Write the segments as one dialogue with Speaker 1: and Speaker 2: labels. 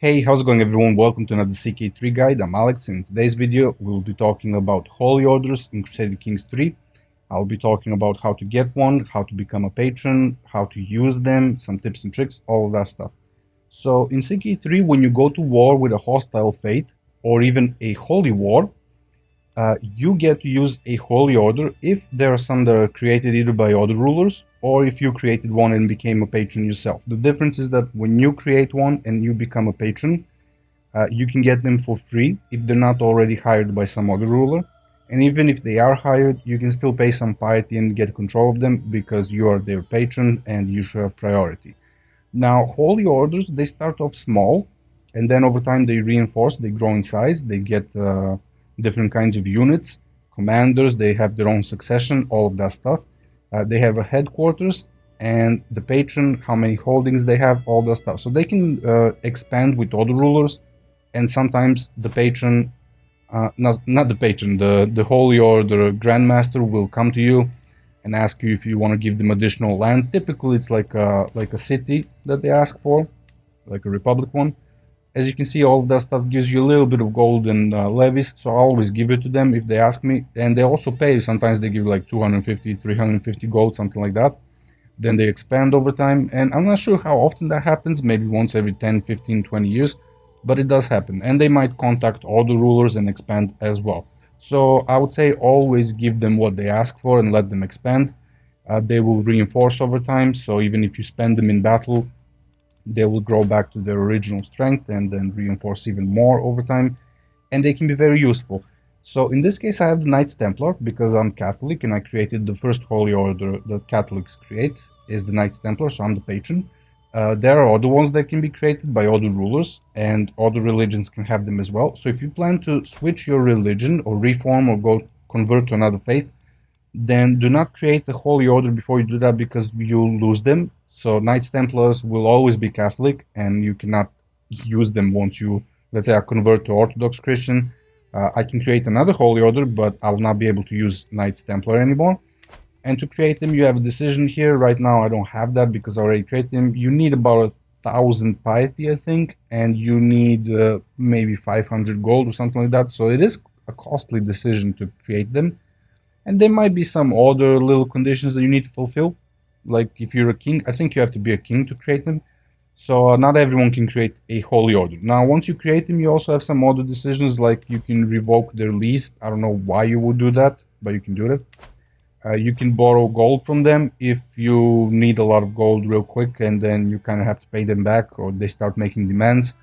Speaker 1: Hey, how's it going everyone? Welcome to another CK3 guide. I'm Alex. In today's video, we'll be talking about Holy Orders in Crusader Kings 3. I'll be talking about how to get one, how to become a patron, how to use them, some tips and tricks, all of that stuff. So in CK3, when you go to war with a hostile faith, or even a holy war, you get to use a holy order if there are some that are created either by other rulers or if you created one and became a patron yourself. The difference is that when you create one and you become a patron, you can get them for free if they're not already hired by some other ruler. And even if they are hired, you can still pay some piety and get control of them because you are their patron and you should have priority. Now, holy orders, they start off small and then over time they reinforce, they grow in size, they get different kinds of units, commanders, they have their own succession, all of that stuff. They have a headquarters and the patron, how many holdings they have, all that stuff. So they can expand with other rulers, and sometimes the patron, not the patron, the holy order grandmaster will come to you and ask you if you want to give them additional land. Typically, it's like a city that they ask for, like a republic one. As you can see, all of that stuff gives you a little bit of gold and levies, so I always give it to them if they ask me. And they also pay. Sometimes they give like 250, 350 gold, something like that. Then they expand over time, and I'm not sure how often that happens, maybe once every 10, 15, 20 years, but it does happen. And they might contact all the rulers and expand as well. So I would say always give them what they ask for and let them expand. They will reinforce over time, so even if you spend them in battle, they will grow back to their original strength and then reinforce even more over time, and they can be very useful. So in this case I have the Knights Templar because I'm Catholic and I created the first holy order that Catholics create is the Knights Templar, so I'm the patron. There are other ones that can be created by other rulers and other religions can have them as well. So if you plan to switch your religion or reform or go convert to another faith, then do not create the holy order before you do that because you'll lose them. So Knights Templars will always be Catholic and you cannot use them once you, let's say I convert to Orthodox Christian. I can create another holy order, but I will not be able to use Knights Templar anymore. And to create them, you have a decision here. Right now, I don't have that because I already created them. You need about 1,000 piety, I think, and you need maybe 500 gold or something like that. So it is a costly decision to create them. And there might be some other little conditions that you need to fulfill. Like if you're a king, I think you have to be a king to create them. So not everyone can create a holy order. Now, once you create them, you also have some other decisions, like you can revoke their lease. I don't know why you would do that, but you can do it. You can borrow gold from them if you need a lot of gold real quick, and then you kind of have to pay them back, or they start making demands,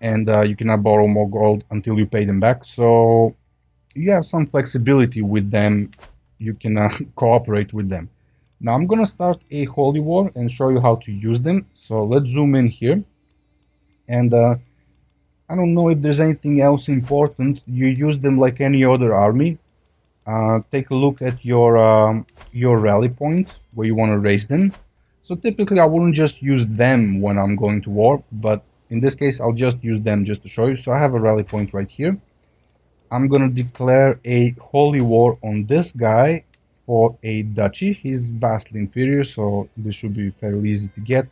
Speaker 1: and you cannot borrow more gold until you pay them back. So you have some flexibility with them. You can cooperate with them. Now I'm gonna start a holy war and show you how to use them. So let's zoom in here, and I don't know if there's anything else important. You use them like any other army. Take a look at your rally point where you want to raise them. So typically I wouldn't just use them when I'm going to war, but in this case I'll just use them just to show you. So I have a rally point right here. I'm gonna declare a holy war on this guy for a duchy. He's vastly inferior, so this should be fairly easy to get.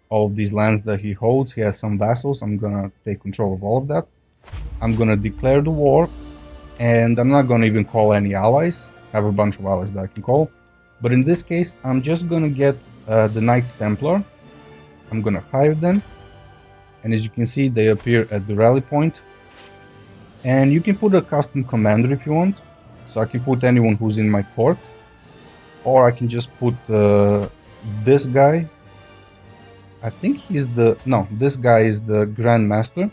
Speaker 1: All of these lands that he holds, he has some vassals. I'm gonna take control of all of that. I'm gonna declare the war, and I'm not gonna even call any allies. I have a bunch of allies that I can call, but in this case I'm just gonna get the Knights Templar. I'm gonna hire them, and as you can see they appear at the rally point. And you can put a custom commander if you want. So I can put anyone who's in my court, or I can just put this guy. I think he's this guy is the Grandmaster.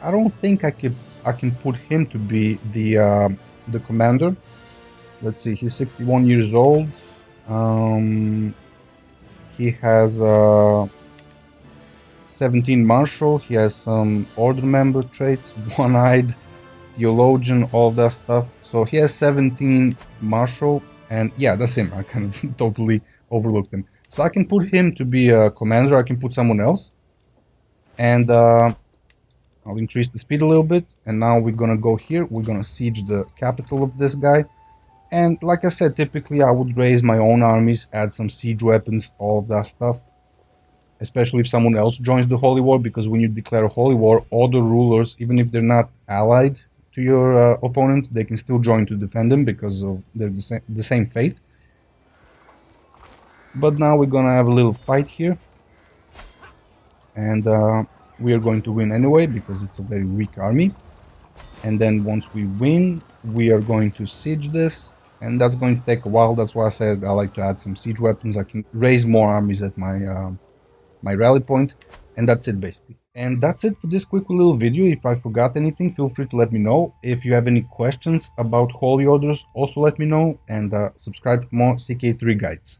Speaker 1: I don't think I can put him to be the commander. Let's see, he's 61 years old. He has 17 martial. He has some order member traits, one-eyed, theologian, all that stuff. So he has 17 martial, and yeah, that's him. I kind of totally overlooked him. So I can put him to be a commander. I can put someone else, and I'll increase the speed a little bit. And now we're gonna go here. We're gonna siege the capital of this guy. And like I said, typically I would raise my own armies, add some siege weapons, all of that stuff. especially if someone else joins the holy war, because when you declare a holy war, all the rulers, even if they're not allied to your opponent, they can still join to defend them because of they're the same faith. But now we're gonna have a little fight here, and we are going to win anyway because it's a very weak army. And then once we win, we are going to siege this, and that's going to take a while. That's why I said I like to add some siege weapons. I can raise more armies at my rally point, and that's it basically. And that's it for this quick little video. If I forgot anything, feel free to let me know. If you have any questions about holy orders, also let me know, and subscribe for more CK3 guides.